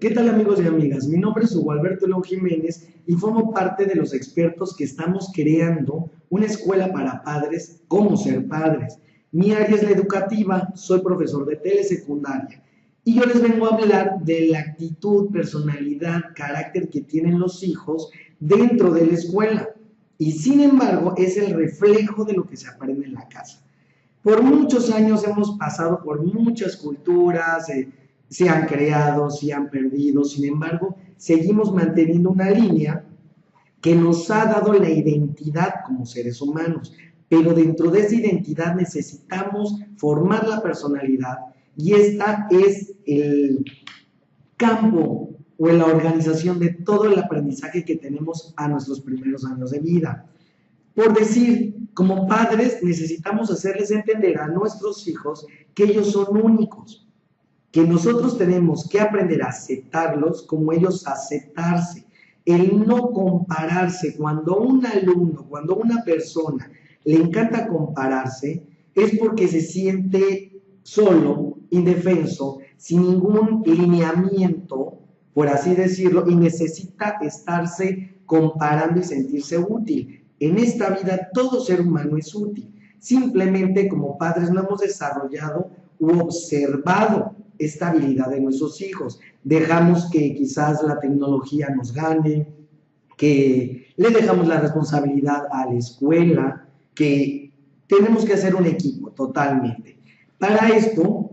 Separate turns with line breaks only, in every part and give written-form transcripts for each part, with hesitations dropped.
¿Qué tal amigos y amigas? Mi nombre es Hugo Alberto León Jiménez y formo parte de los expertos que estamos creando una escuela para padres, cómo ser padres. Mi área es la educativa, soy profesor de telesecundaria y yo les vengo a hablar de la actitud, personalidad, carácter que tienen los hijos dentro de la escuela y sin embargo es el reflejo de lo que se aprende en la casa. Por muchos años hemos pasado por muchas culturas, se han creado, se han perdido, sin embargo, seguimos manteniendo una línea que nos ha dado la identidad como seres humanos, pero dentro de esa identidad necesitamos formar la personalidad y esta es el campo o en la organización de todo el aprendizaje que tenemos a nuestros primeros años de vida. Por decir, como padres necesitamos hacerles entender a nuestros hijos que ellos son únicos, que nosotros tenemos que aprender a aceptarlos como ellos aceptarse, el no compararse. Cuando un alumno, cuando una persona le encanta compararse, es porque se siente solo, indefenso, sin ningún lineamiento, por así decirlo, y necesita estarse comparando y sentirse útil. En esta vida todo ser humano es útil, simplemente como padres no hemos desarrollado u observado esta habilidad de nuestros hijos. Dejamos que quizás la tecnología nos gane, que le dejamos la responsabilidad a la escuela, que tenemos que hacer un equipo totalmente. Para esto,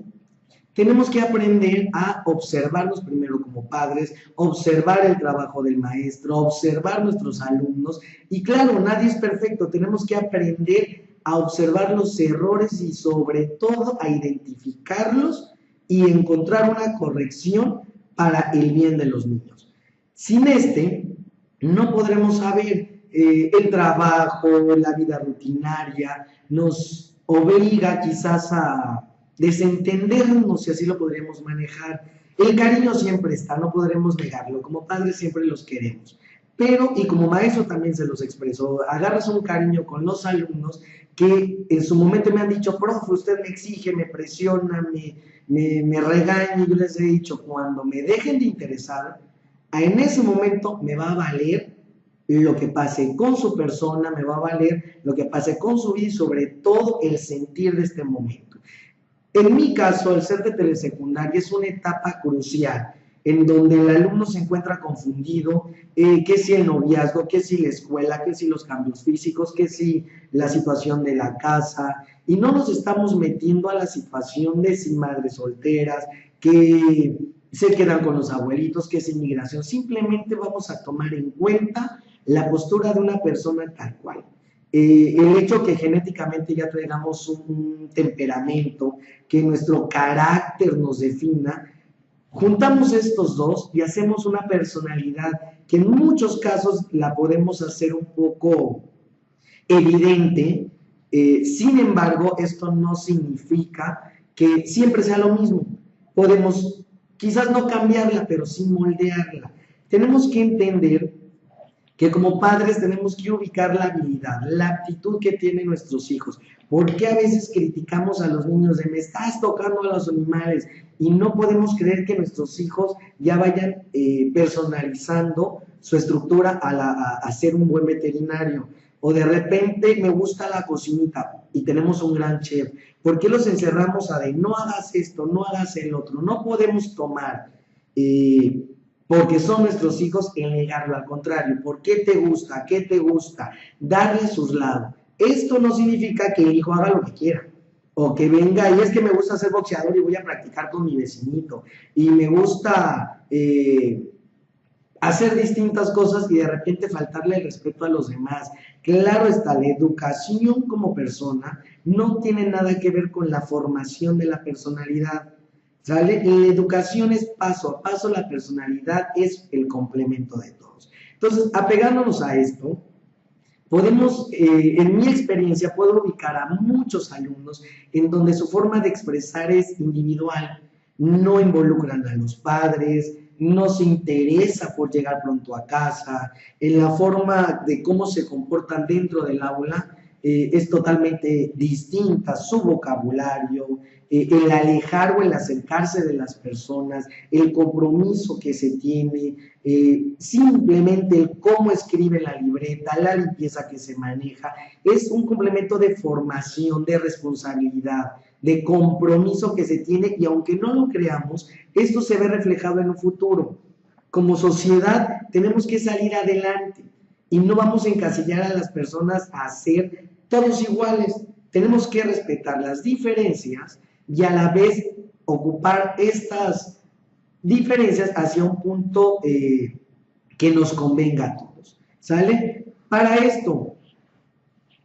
tenemos que aprender a observarnos primero como padres, observar el trabajo del maestro, observar nuestros alumnos. Y claro, nadie es perfecto, tenemos que aprender a observar los errores y sobre todo a identificarlos y encontrar una corrección para el bien de los niños. Sin este, no podremos saber el trabajo, la vida rutinaria, nos obliga quizás a desentendernos, si así lo podríamos manejar. El cariño siempre está, no podremos negarlo, como padres siempre los queremos, pero, y como maestro también se los expresó, agarras un cariño con los alumnos que en su momento me han dicho, profe, usted me exige, me presiona, me regaña, y yo les he dicho, cuando me dejen de interesar, en ese momento me va a valer lo que pase con su persona, me va a valer lo que pase con su vida y sobre todo el sentir de este momento. En mi caso, el ser de telesecundaria es una etapa crucial en donde el alumno se encuentra confundido, que si el noviazgo, que si la escuela, que si los cambios físicos, que si la situación de la casa, y no nos estamos metiendo a la situación de si madres solteras, que se quedan con los abuelitos, que es inmigración, simplemente vamos a tomar en cuenta la postura de una persona tal cual. El hecho que genéticamente ya traigamos un temperamento, que nuestro carácter nos defina, juntamos estos dos y hacemos una personalidad que en muchos casos la podemos hacer un poco evidente. Sin embargo, esto no significa que siempre sea lo mismo. Podemos quizás no cambiarla, pero sí moldearla. Tenemos que entender que como padres tenemos que ubicar la habilidad, la aptitud que tienen nuestros hijos. ¿Por qué a veces criticamos a los niños de me estás tocando a los animales? Y no podemos creer que nuestros hijos ya vayan personalizando su estructura a ser un buen veterinario. O de repente me gusta la cocinita y tenemos un gran chef. ¿Por qué los encerramos a de no hagas esto, no hagas el otro? No podemos tomar porque son nuestros hijos, en negarlo, al contrario. ¿Por qué te gusta? ¿Qué te gusta? Darle sus lados. Esto no significa que el hijo haga lo que quiera, o que venga, y es que me gusta ser boxeador y voy a practicar con mi vecinito, y me gusta hacer distintas cosas y de repente faltarle el respeto a los demás. Claro está, la educación como persona no tiene nada que ver con la formación de la personalidad. ¿Sale? La educación es paso a paso, la personalidad es el complemento de todos. Entonces, apegándonos a esto, podemos, en mi experiencia, puedo ubicar a muchos alumnos en donde su forma de expresar es individual, no involucran a los padres, no se interesa por llegar pronto a casa, en la forma de cómo se comportan dentro del aula es totalmente distinta, su vocabulario, el alejar o el acercarse de las personas, el compromiso que se tiene, simplemente el cómo escribe la libreta, la limpieza que se maneja, es un complemento de formación, de responsabilidad, de compromiso que se tiene, y aunque no lo creamos, esto se ve reflejado en un futuro. Como sociedad tenemos que salir adelante y no vamos a encasillar a las personas a ser todos iguales. Tenemos que respetar las diferencias y a la vez ocupar estas diferencias hacia un punto que nos convenga a todos. ¿Sale? Para esto,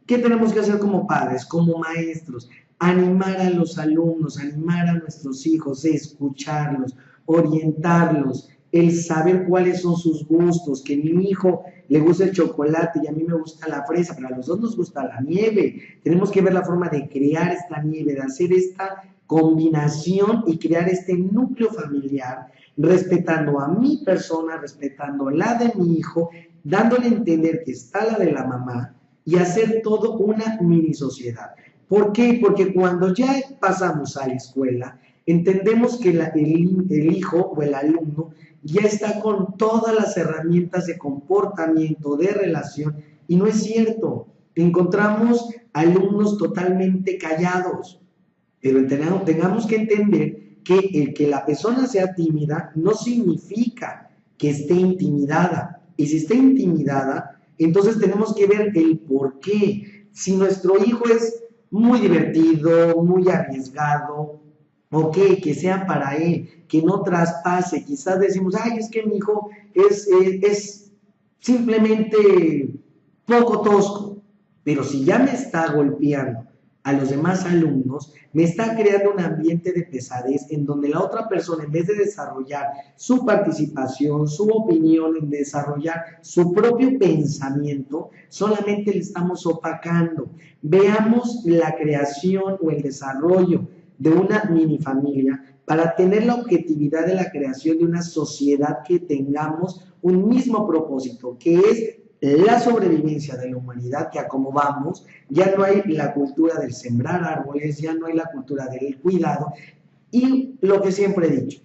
¿qué tenemos que hacer como padres, como maestros? Animar a los alumnos, animar a nuestros hijos, escucharlos, orientarlos, el saber cuáles son sus gustos, que a mi hijo le gusta el chocolate y a mí me gusta la fresa, pero a los dos nos gusta la nieve. Tenemos que ver la forma de crear esta nieve, de hacer esta combinación y crear este núcleo familiar, respetando a mi persona, respetando la de mi hijo, dándole a entender que está la de la mamá y hacer todo una mini sociedad. ¿Por qué? Porque cuando ya pasamos a la escuela, entendemos que el hijo o el alumno ya está con todas las herramientas de comportamiento, de relación, y no es cierto. Encontramos alumnos totalmente callados, pero tengamos que entender que el que la persona sea tímida no significa que esté intimidada, y si está intimidada, entonces tenemos que ver el por qué. Si nuestro hijo es muy divertido, muy arriesgado, ok, que sea para él, que no traspase. Quizás decimos, ay, es que mi hijo es simplemente poco tosco, pero si ya me está golpeando a los demás alumnos, me está creando un ambiente de pesadez en donde la otra persona, en vez de desarrollar su participación, su opinión, en desarrollar su propio pensamiento, solamente le estamos opacando. Veamos la creación o el desarrollo de una mini familia para tener la objetividad de la creación de una sociedad que tengamos un mismo propósito, que es la sobrevivencia de la humanidad, que a como vamos, ya no hay la cultura del sembrar árboles, ya no hay la cultura del cuidado, y lo que siempre he dicho,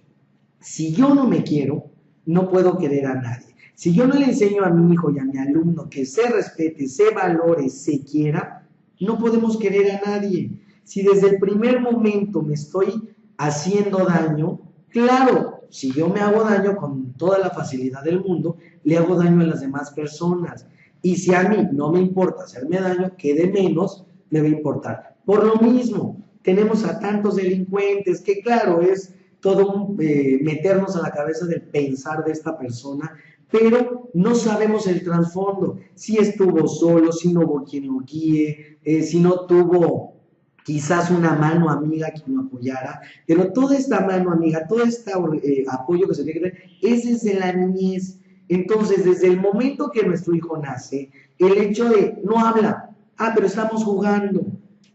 si yo no me quiero, no puedo querer a nadie. Si yo no le enseño a mi hijo y a mi alumno que se respete, se valore, se quiera, no podemos querer a nadie. Si desde el primer momento me estoy haciendo daño, claro, si yo me hago daño con toda la facilidad del mundo, le hago daño a las demás personas. Y si a mí no me importa hacerme daño, que de menos me va a importar. Por lo mismo, tenemos a tantos delincuentes que, claro, es todo un meternos a la cabeza del pensar de esta persona, pero no sabemos el trasfondo. Si estuvo solo, si no hubo quien lo guíe, si no tuvo quizás una mano amiga que lo apoyara, pero toda esta mano amiga, todo este apoyo que se tiene que tener, es desde la niñez. Entonces, desde el momento que nuestro hijo nace, el hecho de no habla, pero estamos jugando,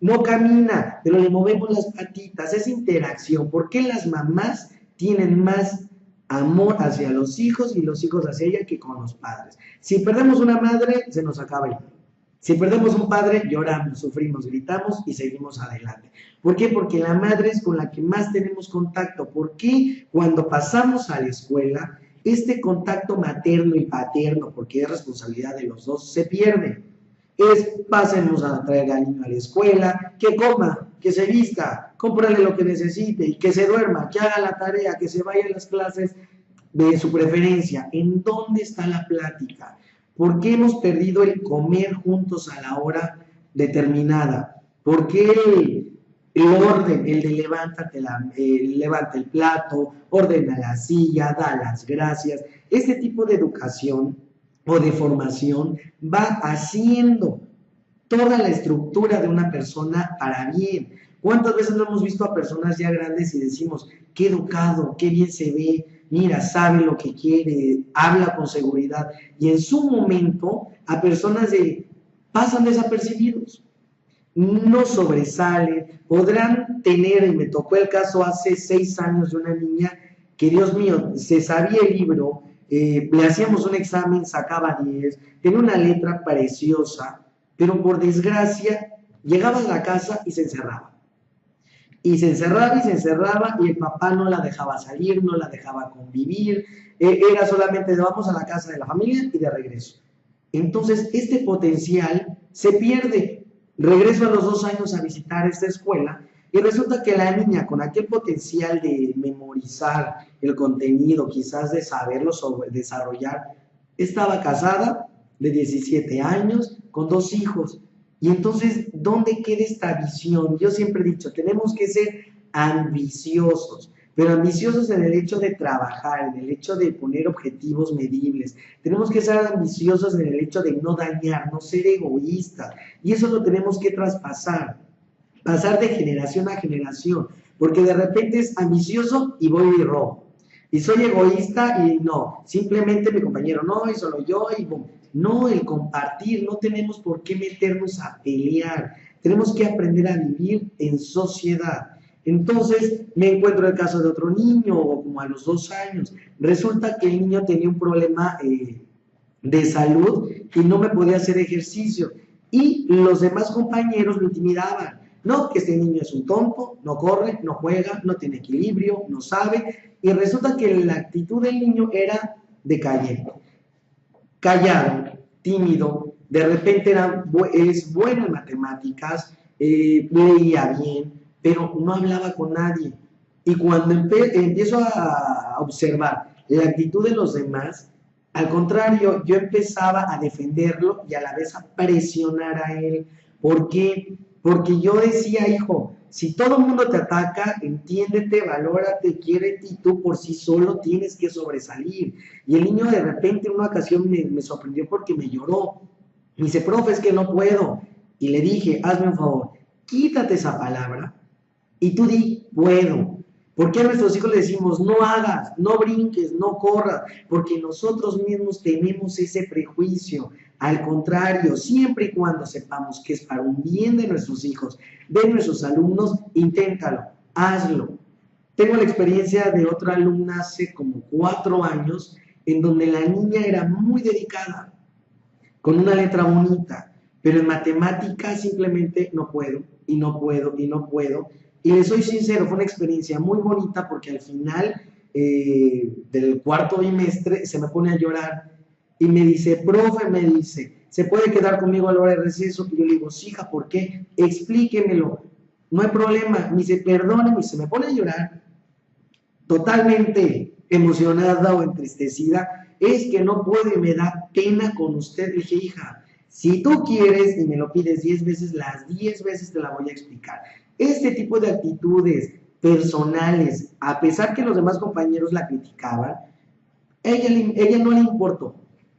no camina, pero le movemos las patitas, es interacción. ¿Por qué las mamás tienen más amor hacia los hijos y los hijos hacia ella que con los padres? Si perdemos una madre, se nos acaba el mundo. Si perdemos un padre, lloramos, sufrimos, gritamos y seguimos adelante. ¿Por qué? Porque la madre es con la que más tenemos contacto. ¿Por qué cuando pasamos a la escuela, este contacto materno y paterno, porque es responsabilidad de los dos, se pierde? Pásenos a traer al niño a la escuela, que coma, que se vista, cómprale lo que necesite y que se duerma, que haga la tarea, que se vaya a las clases de su preferencia. ¿En dónde está la plática? ¿Por qué hemos perdido el comer juntos a la hora determinada? ¿Por qué el orden, el de levanta el plato, ordena la silla, da las gracias? Este tipo de educación o de formación va haciendo toda la estructura de una persona para bien. ¿Cuántas veces no hemos visto a personas ya grandes y decimos, qué educado, qué bien se ve, mira, sabe lo que quiere, habla con seguridad, y en su momento a personas pasan desapercibidos, no sobresalen, podrán tener, y me tocó el caso hace 6 años de una niña que, Dios mío, se sabía el libro, le hacíamos un examen, sacaba 10, tenía una letra preciosa, pero por desgracia llegaba a la casa y se encerraba. y se encerraba y el papá no la dejaba salir, no la dejaba convivir, era solamente de vamos a la casa de la familia y de regreso. Entonces, este potencial se pierde. Regreso a los 2 años a visitar esta escuela y resulta que la niña con aquel potencial de memorizar el contenido, quizás de saberlo desarrollar, estaba casada de 17 años con 2 hijos. Y entonces, ¿dónde queda esta visión? Yo siempre he dicho, tenemos que ser ambiciosos, pero ambiciosos en el hecho de trabajar, en el hecho de poner objetivos medibles. Tenemos que ser ambiciosos en el hecho de no dañar, no ser egoístas. Y eso lo tenemos que traspasar, pasar de generación a generación, porque de repente es ambicioso y voy y robo. Y soy egoísta y no, simplemente mi compañero no, y solo yo, y boom. No, el compartir, no tenemos por qué meternos a pelear, tenemos que aprender a vivir en sociedad. Entonces me encuentro el caso de otro niño, como a los 2 años, resulta que el niño tenía un problema de salud y no me podía hacer ejercicio, y los demás compañeros lo intimidaban. No, que este niño es un tonto, no corre, no juega, no tiene equilibrio, no sabe, y resulta que la actitud del niño era decayente, callado, tímido, de repente es bueno en matemáticas, leía bien, pero no hablaba con nadie. Y cuando empiezo a observar la actitud de los demás, al contrario, yo empezaba a defenderlo y a la vez a presionar a él. ¿Por qué? Porque yo decía, hijo, si todo el mundo te ataca, entiéndete, valórate, quiérete, y tú por sí solo tienes que sobresalir. Y el niño de repente en una ocasión me sorprendió porque me lloró. Me dice, profe, es que no puedo. Y le dije, hazme un favor, quítate esa palabra y tú di, puedo. ¿Por qué a nuestros hijos les decimos, no hagas, no brinques, no corras? Porque nosotros mismos tenemos ese prejuicio. Al contrario, siempre y cuando sepamos que es para un bien de nuestros hijos, de nuestros alumnos, inténtalo, hazlo. Tengo la experiencia de otra alumna hace como 4 años, en donde la niña era muy dedicada, con una letra bonita, pero en matemáticas simplemente no puedo, y no puedo, y no puedo. Y les soy sincero, fue una experiencia muy bonita porque al final del cuarto bimestre se me pone a llorar y me dice, profe, me dice, ¿se puede quedar conmigo a la hora de receso? Y yo le digo, sí, hija, ¿por qué? Explíquemelo, no hay problema. Me dice, perdóneme, y se me pone a llorar, totalmente emocionada o entristecida, es que no puedo y me da pena con usted. Le dije, hija, si tú quieres y me lo pides 10 veces, las 10 veces te la voy a explicar. Este tipo de actitudes personales, a pesar que los demás compañeros la criticaban, ella no le importó.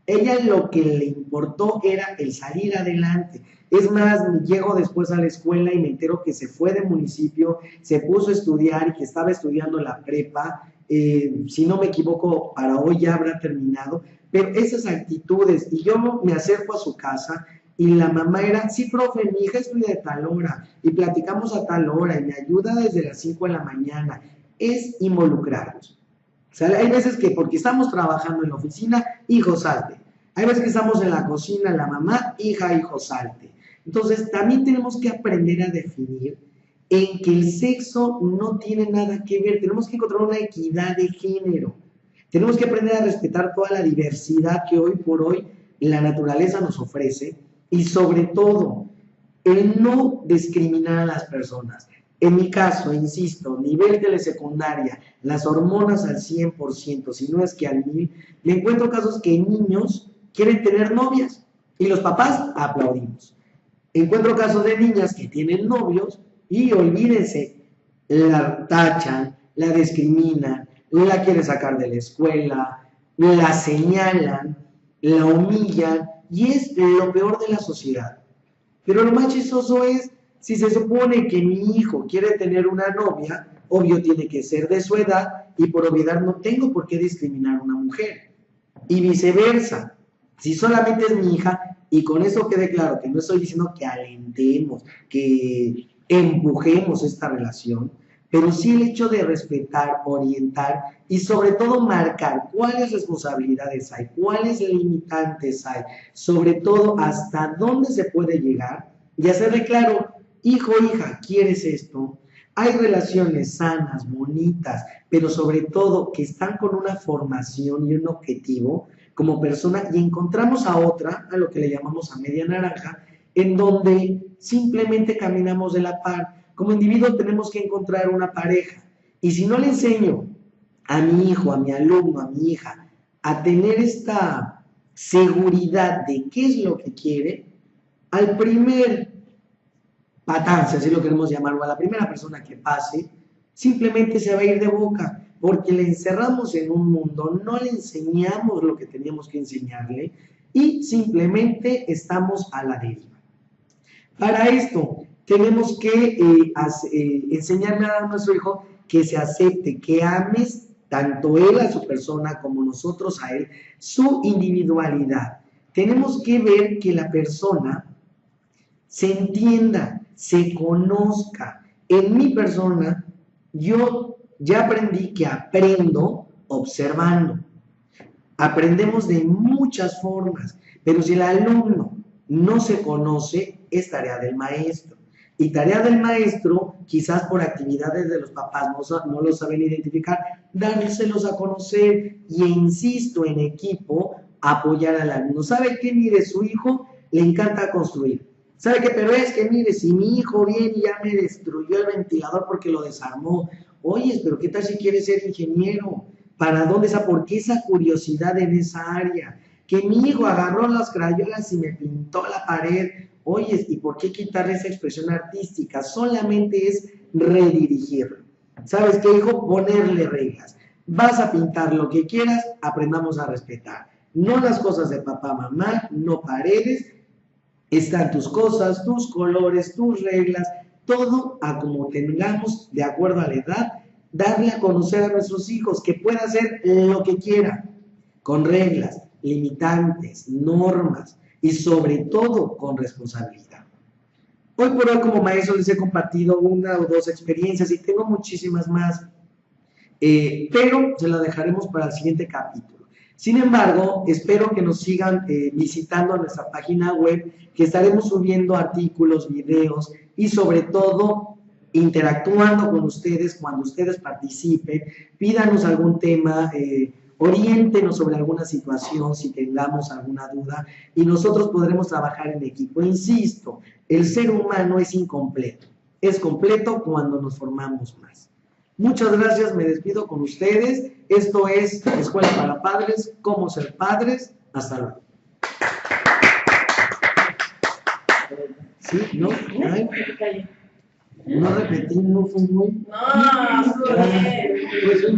Ella lo que le importó era el salir adelante. Es más, llego después a la escuela y me entero que se fue de municipio, se puso a estudiar y que estaba estudiando la prepa. Si no me equivoco, para hoy ya habrá terminado. Pero esas actitudes, y yo me acerco a su casa y la mamá era, sí, profe, mi hija estudia de tal hora y platicamos a tal hora y me ayuda desde las 5 de la mañana. Es involucrarnos. O sea, hay veces que porque estamos trabajando en la oficina, hijo, salte. Hay veces que estamos en la cocina, la mamá, hija, hijo, salte. Entonces, también tenemos que aprender a definir en que el sexo no tiene nada que ver. Tenemos que encontrar una equidad de género. Tenemos que aprender a respetar toda la diversidad que hoy por hoy la naturaleza nos ofrece y sobre todo, el no discriminar a las personas. En mi caso, insisto, nivel telesecundaria, las hormonas al 100%, si no es que al 1000, me encuentro casos que niños quieren tener novias y los papás aplaudimos. Encuentro casos de niñas que tienen novios y olvídense, la tachan, la discriminan, la quieren sacar de la escuela, la señalan, la humillan y es lo peor de la sociedad. Pero lo más chistoso es, si se supone que mi hijo quiere tener una novia, obvio tiene que ser de su edad y por obviedad no tengo por qué discriminar a una mujer. Y viceversa, si solamente es mi hija, y con eso quede claro que no estoy diciendo que alentemos, que empujemos esta relación, pero sí el hecho de respetar, orientar y sobre todo marcar cuáles responsabilidades hay, cuáles limitantes hay, sobre todo hasta dónde se puede llegar y hacerle claro, hijo, hija, ¿quieres esto? Hay relaciones sanas, bonitas, pero sobre todo que están con una formación y un objetivo como persona y encontramos a otra, a lo que le llamamos a media naranja, en donde simplemente caminamos de la par. Como individuo tenemos que encontrar una pareja y si no le enseño a mi hijo, a mi alumno, a mi hija, a tener esta seguridad de qué es lo que quiere, al primer patán, si así lo queremos llamar, o a la primera persona que pase, simplemente se va a ir de boca, porque le encerramos en un mundo, no le enseñamos lo que teníamos que enseñarle y simplemente estamos a la deriva. Para esto, tenemos que enseñarle a nuestro hijo que se acepte, que ames tanto él a su persona como nosotros a él, su individualidad. Tenemos que ver que la persona se entienda, se conozca. En mi persona, yo ya aprendí que aprendo observando. Aprendemos de muchas formas, pero si el alumno no se conoce, es tarea del maestro. Y tarea del maestro, quizás por actividades de los papás no lo saben identificar, dárselos a conocer y, insisto, en equipo, apoyar al alumno. ¿Sabe qué? Mire, su hijo le encanta construir. ¿Sabe qué? Pero es que, mire, si mi hijo viene y ya me destruyó el ventilador porque lo desarmó, oye, pero ¿qué tal si quiere ser ingeniero? ¿Para dónde está? ¿Por qué esa curiosidad en esa área? Que mi hijo agarró las crayolas y me pintó la pared. Oye, ¿y por qué quitarle esa expresión artística? Solamente es redirigirlo. ¿Sabes qué, hijo? Ponerle reglas. Vas a pintar lo que quieras, aprendamos a respetar. No las cosas de papá, mamá, no paredes. Están tus cosas, tus colores, tus reglas, todo a como tengamos de acuerdo a la edad, darle a conocer a nuestros hijos que pueda hacer lo que quiera, con reglas, limitantes, normas y sobre todo con responsabilidad. Hoy por hoy como maestro les he compartido una o dos experiencias y tengo muchísimas más, pero se las dejaremos para el siguiente capítulo. Sin embargo, espero que nos sigan visitando nuestra página web, que estaremos subiendo artículos, videos y sobre todo interactuando con ustedes cuando ustedes participen. Pídanos algún tema, oriéntenos sobre alguna situación si tengamos alguna duda y nosotros podremos trabajar en equipo. Insisto, el ser humano es incompleto, es completo cuando nos formamos más. Muchas gracias, me despido con ustedes. Esto es Escuela para Padres, cómo ser padres. Hasta luego. ¿Sí? ¿No? Ay, no repetí, no fue muy...
No, estuvo bien.
Pues,